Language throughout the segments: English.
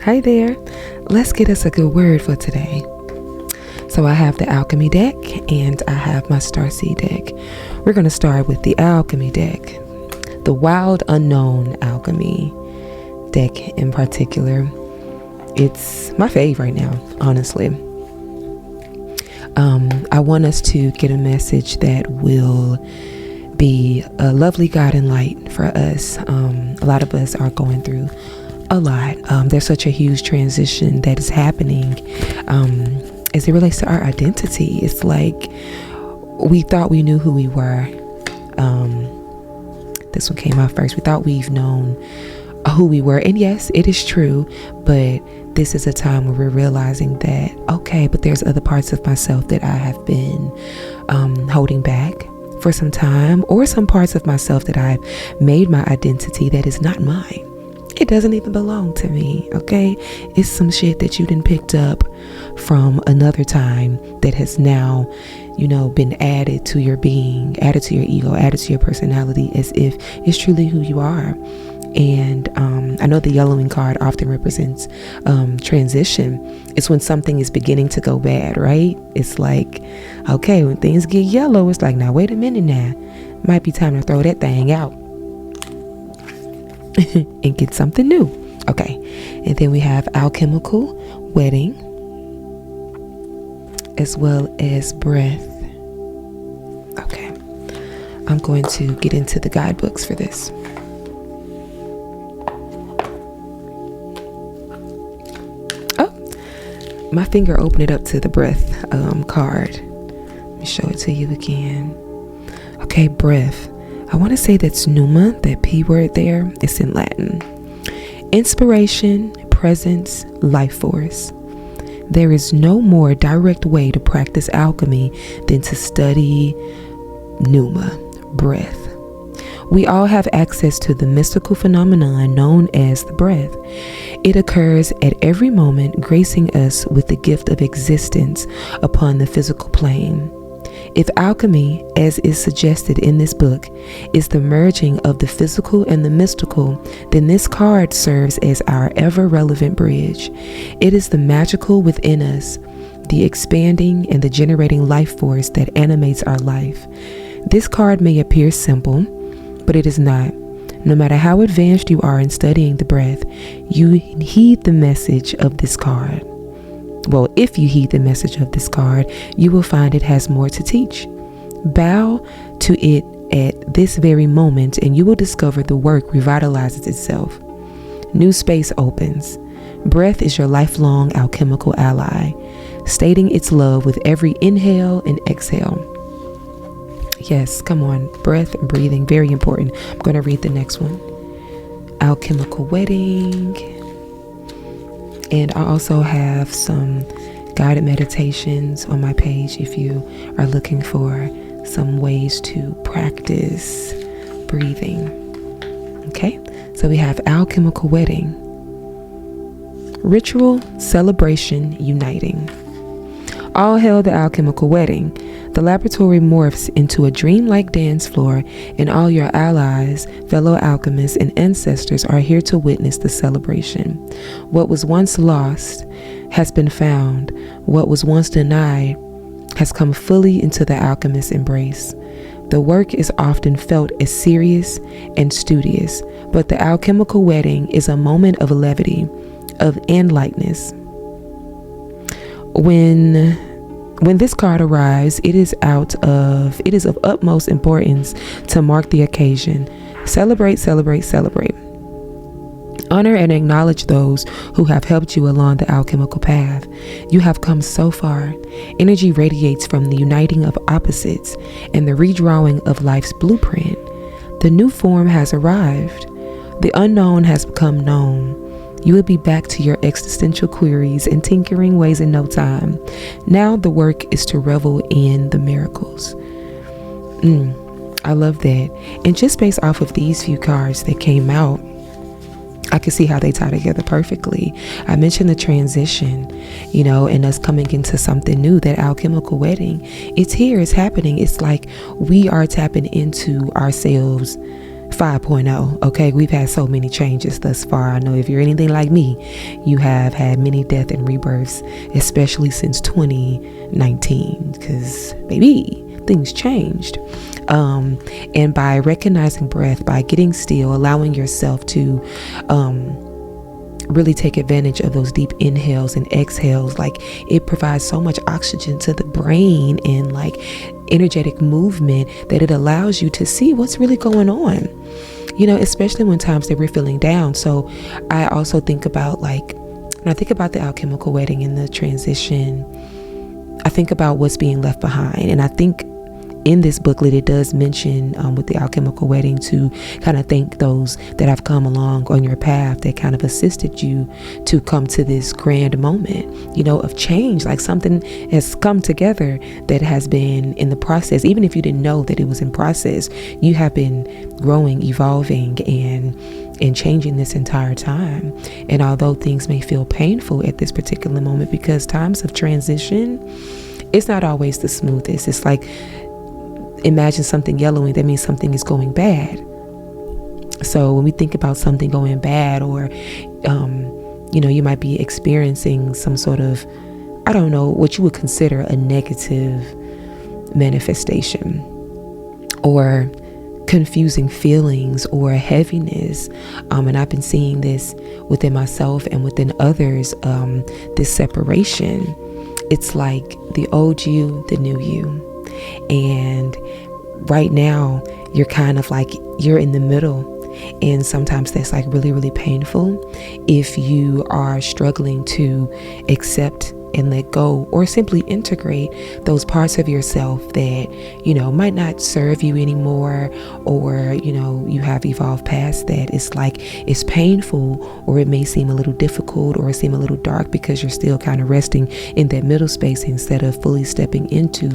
Hi there. Let's get us a good word for today. So I have the alchemy deck and I have my starseed deck. We're going to start with the alchemy deck. The wild unknown alchemy deck in particular. It's my fave right now, honestly. I want us to get a message that will be a lovely guiding light for us. A lot of us are going through a lot. There's such a huge transition that is happening as it relates to our identity. It's like we thought we knew who we were. This one came out first. We thought we've known who we were, and yes, it is true, but this is a time where we're realizing that, okay, but there's other parts of myself that I have been holding back for some time, or some parts of myself that I've made my identity that is not mine. It doesn't even belong to me, okay? It's some shit that you done picked up from another time that has now, been added to your being, added to your ego, added to your personality as if it's truly who you are. And I know the yellowing card often represents transition. It's when something is beginning to go bad, right? It's like, okay, when things get yellow, it's like, now wait a minute now. Might be time to throw that thing out and get something new. Okay. And then we have alchemical wedding as well as breath. Okay. I'm going to get into the guidebooks for this. My finger opened it up to the breath card. Let me show it to you again. Okay, breath. I want to say that's pneuma, that P word there. It's in Latin. Inspiration, presence, life force. There is no more direct way to practice alchemy than to study pneuma, breath. We all have access to the mystical phenomenon known as the breath. It occurs at every moment, gracing us with the gift of existence upon the physical plane. If alchemy, as is suggested in this book, is the merging of the physical and the mystical, then this card serves as our ever-relevant bridge. It is the magical within us, the expanding and the generating life force that animates our life. This card may appear simple, but it is not. No matter how advanced you are in studying the breath, you heed the message of this card. Well, if you heed the message of this card, you will find it has more to teach. Bow to it at this very moment, and you will discover the work revitalizes itself. New space opens. Breath is your lifelong alchemical ally, stating its love with every inhale and exhale. Yes, come on. Breath and breathing, very important. I'm going to read the next one. Alchemical wedding. And I also have some guided meditations on my page if you are looking for some ways to practice breathing. Okay, so we have alchemical wedding. Ritual, celebration, uniting. All hail the alchemical wedding. The laboratory morphs into a dreamlike dance floor, and all your allies, fellow alchemists, and ancestors are here to witness the celebration. What was once lost has been found. What was once denied has come fully into the alchemist's embrace. The work is often felt as serious and studious, but the alchemical wedding is a moment of levity, and lightness. When this card arrives, it is of utmost importance to mark the occasion. Celebrate, celebrate, celebrate. Honor and acknowledge those who have helped you along the alchemical path. You have come so far. Energy radiates from the uniting of opposites and the redrawing of life's blueprint. The new form has arrived. The unknown has become known. You will be back to your existential queries and tinkering ways in no time. Now the work is to revel in the miracles. I love that. And just based off of these few cards that came out, I can see how they tie together perfectly. I mentioned the transition, and us coming into something new, that alchemical wedding. It's here, it's happening. It's like we are tapping into ourselves 5.0. Okay, we've had so many changes thus far. I know if you're anything like me, you have had many death and rebirths, especially since 2019, because baby, things changed. And by recognizing breath, by getting still, allowing yourself to really take advantage of those deep inhales and exhales, like it provides so much oxygen to the brain and like energetic movement that it allows you to see what's really going on, especially when times that we're feeling down. So I also think about, like, when I think about the alchemical wedding and the transition, I think about what's being left behind. And I think in this booklet, it does mention with the alchemical wedding to kind of thank those that have come along on your path that kind of assisted you to come to this grand moment, of change. Like something has come together that has been in the process. Even if you didn't know that it was in process, you have been growing, evolving, and changing this entire time. And although things may feel painful at this particular moment, because times of transition, it's not always the smoothest. It's like, imagine something yellowing, that means something is going bad. So when we think about something going bad, or you might be experiencing some sort of, I don't know, what you would consider a negative manifestation, or confusing feelings, or heaviness, and I've been seeing this within myself and within others, this separation. It's like the old you, the new you. And right now you're kind of like, you're in the middle, and sometimes that's like really, really painful if you are struggling to accept and let go, or simply integrate those parts of yourself that might not serve you anymore, or you have evolved past that. It's like, it's painful, or it may seem a little difficult, or seem a little dark, because you're still kind of resting in that middle space instead of fully stepping into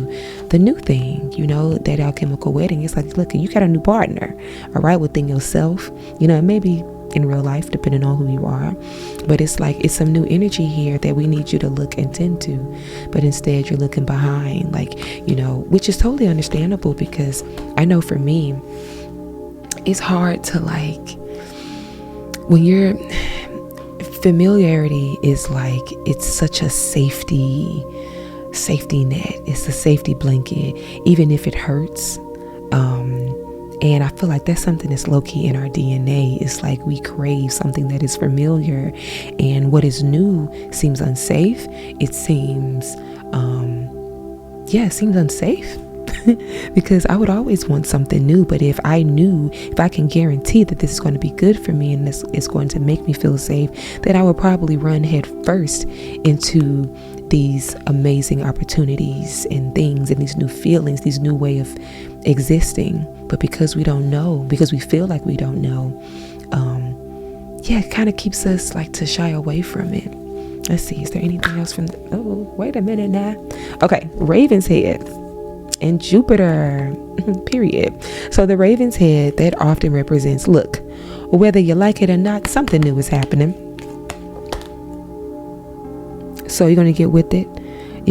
the new thing. That alchemical wedding, it's like, look, you got a new partner, all right, within yourself, maybe in real life, depending on who you are. But it's like, it's some new energy here that we need you to look and tend to. But instead, you're looking behind, like, which is totally understandable, because I know for me, it's hard to, like, when you're, familiarity is like, it's such a safety net. It's a safety blanket, even if it hurts. And I feel like that's something that's low-key in our DNA. It's like we crave something that is familiar, and what is new seems unsafe. It seems, it seems unsafe because I would always want something new. But if I can guarantee that this is going to be good for me and this is going to make me feel safe, then I would probably run head first into these amazing opportunities and things, and these new feelings, these new way of existing. But because we don't know, because we feel like we don't know, it kind of keeps us like to shy away from it. Let's see, is there anything else from wait a minute now. Okay, Raven's head and Jupiter, period. So the Raven's head, that often represents, look, whether you like it or not, something new is happening. So you're going to get with it.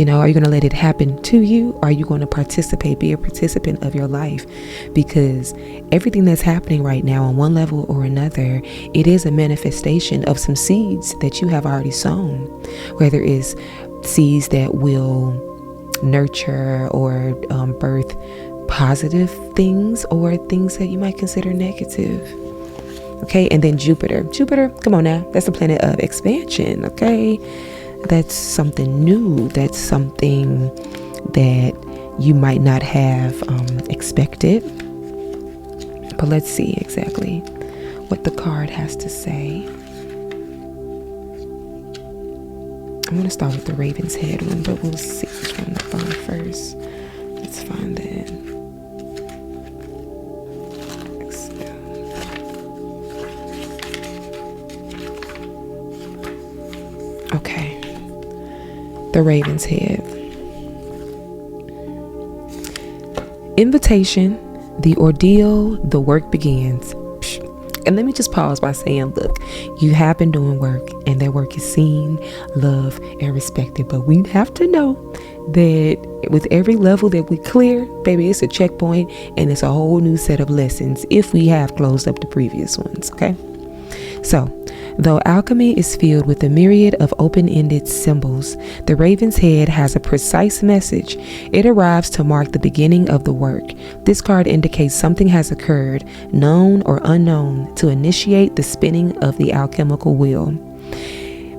Are you going to let it happen to you? Or are you going to participate, be a participant of your life? Because everything that's happening right now on one level or another, it is a manifestation of some seeds that you have already sown, whether it's seeds that will nurture or birth positive things, or things that you might consider negative. Okay. And then Jupiter, come on now. That's a planet of expansion. Okay. That's something new. That's something that you might not have expected. But let's see exactly what the card has to say. I'm going to start with the Raven's head one, but we'll see which one to find first. Let's find that. Okay. The Raven's head. Invitation, the ordeal, the work begins. And let me just pause by saying, look, you have been doing work, and that work is seen, loved, and respected. But we have to know that with every level that we clear, baby, it's a checkpoint, and it's a whole new set of lessons if we have closed up the previous ones. Okay. So, though alchemy is filled with a myriad of open-ended symbols, the Raven's Head has a precise message. It arrives to mark the beginning of the work. This card indicates something has occurred, known or unknown, to initiate the spinning of the alchemical wheel.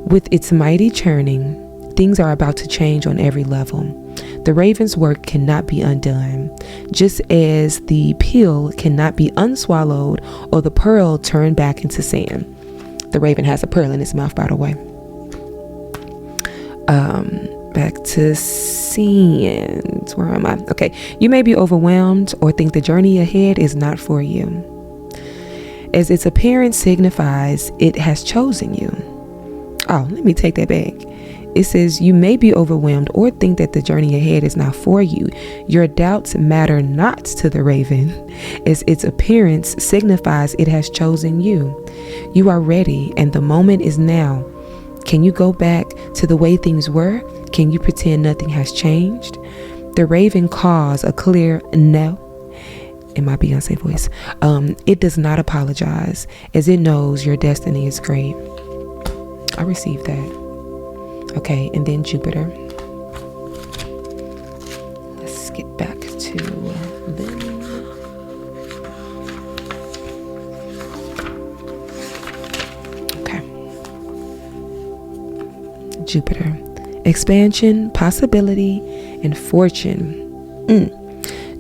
With its mighty churning, things are about to change on every level. The Raven's work cannot be undone, just as the pill cannot be unswallowed or the pearl turned back into sand. The Raven has a pearl in its mouth, by the way. Back to scenes. Where am I? Okay. You may be overwhelmed or think the journey ahead is not for you. As its appearance signifies, it has chosen you. Oh, let me take that back. It says you may be overwhelmed or think that the journey ahead is not for you. Your doubts matter not to the Raven, as its appearance signifies it has chosen you. You are ready, and the moment is now. Can you go back to the way things were? Can you pretend nothing has changed? The Raven calls a clear no. In my Beyonce voice. It does not apologize, as it knows your destiny is great. I received that. Okay, and then Jupiter. Let's get back to them. Okay. Jupiter. Expansion, possibility, and fortune.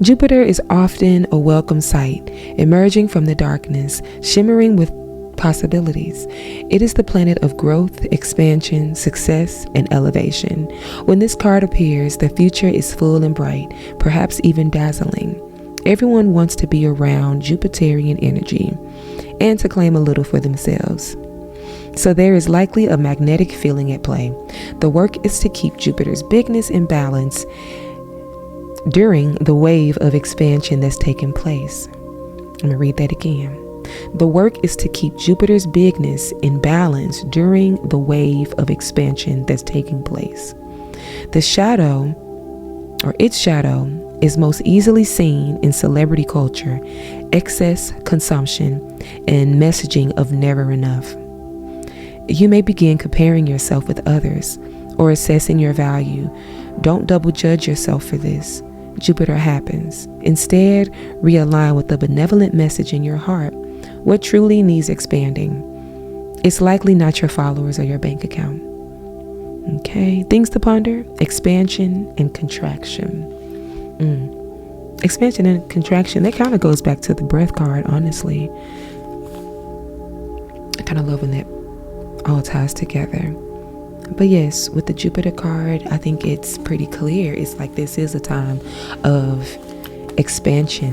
Jupiter is often a welcome sight, emerging from the darkness, shimmering with possibilities. It is the planet of growth, expansion, success, and elevation. When this card appears, the future is full and bright, perhaps even dazzling. Everyone wants to be around Jupiterian energy and to claim a little for themselves. So there is likely a magnetic feeling at play. The work is to keep Jupiter's bigness in balance during the wave of expansion that's taking place. Let me read that again. The work is to keep Jupiter's bigness in balance during the wave of expansion that's taking place. The shadow, or its shadow, is most easily seen in celebrity culture, excess consumption, and messaging of never enough. You may begin comparing yourself with others or assessing your value. Don't double judge yourself for this. Jupiter happens. Instead, realign with the benevolent message in your heart. What truly needs expanding? It's likely not your followers or your bank account. Okay, things to ponder: expansion and contraction. Expansion and contraction, that kind of goes back to the breath card, honestly. I kind of love when that all ties together. But yes, with the Jupiter card, I think it's pretty clear. It's like this is a time of expansion.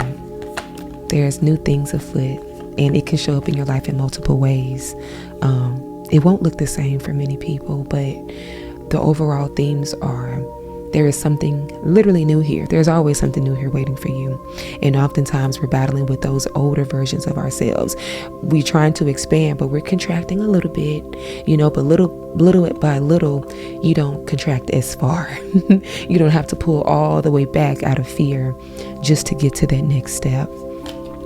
There's new things afoot, and it can show up in your life in multiple ways. It won't look the same for many people, but the overall themes are, there is something literally new here. There's always something new here waiting for you. And oftentimes we're battling with those older versions of ourselves. We're trying to expand, but we're contracting a little bit, but little by little, you don't contract as far. You don't have to pull all the way back out of fear just to get to that next step.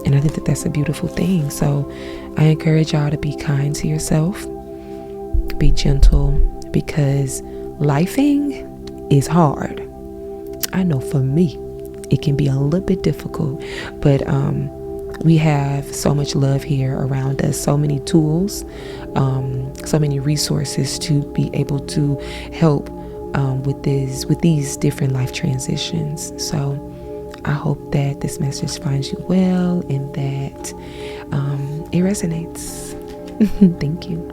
And I think that that's a beautiful thing. So I encourage y'all to be kind to yourself, be gentle, because lifing is hard. I know for me, it can be a little bit difficult, but we have so much love here around us, so many tools, so many resources to be able to help with these different life transitions. So I hope that this message finds you well and that it resonates. Thank you.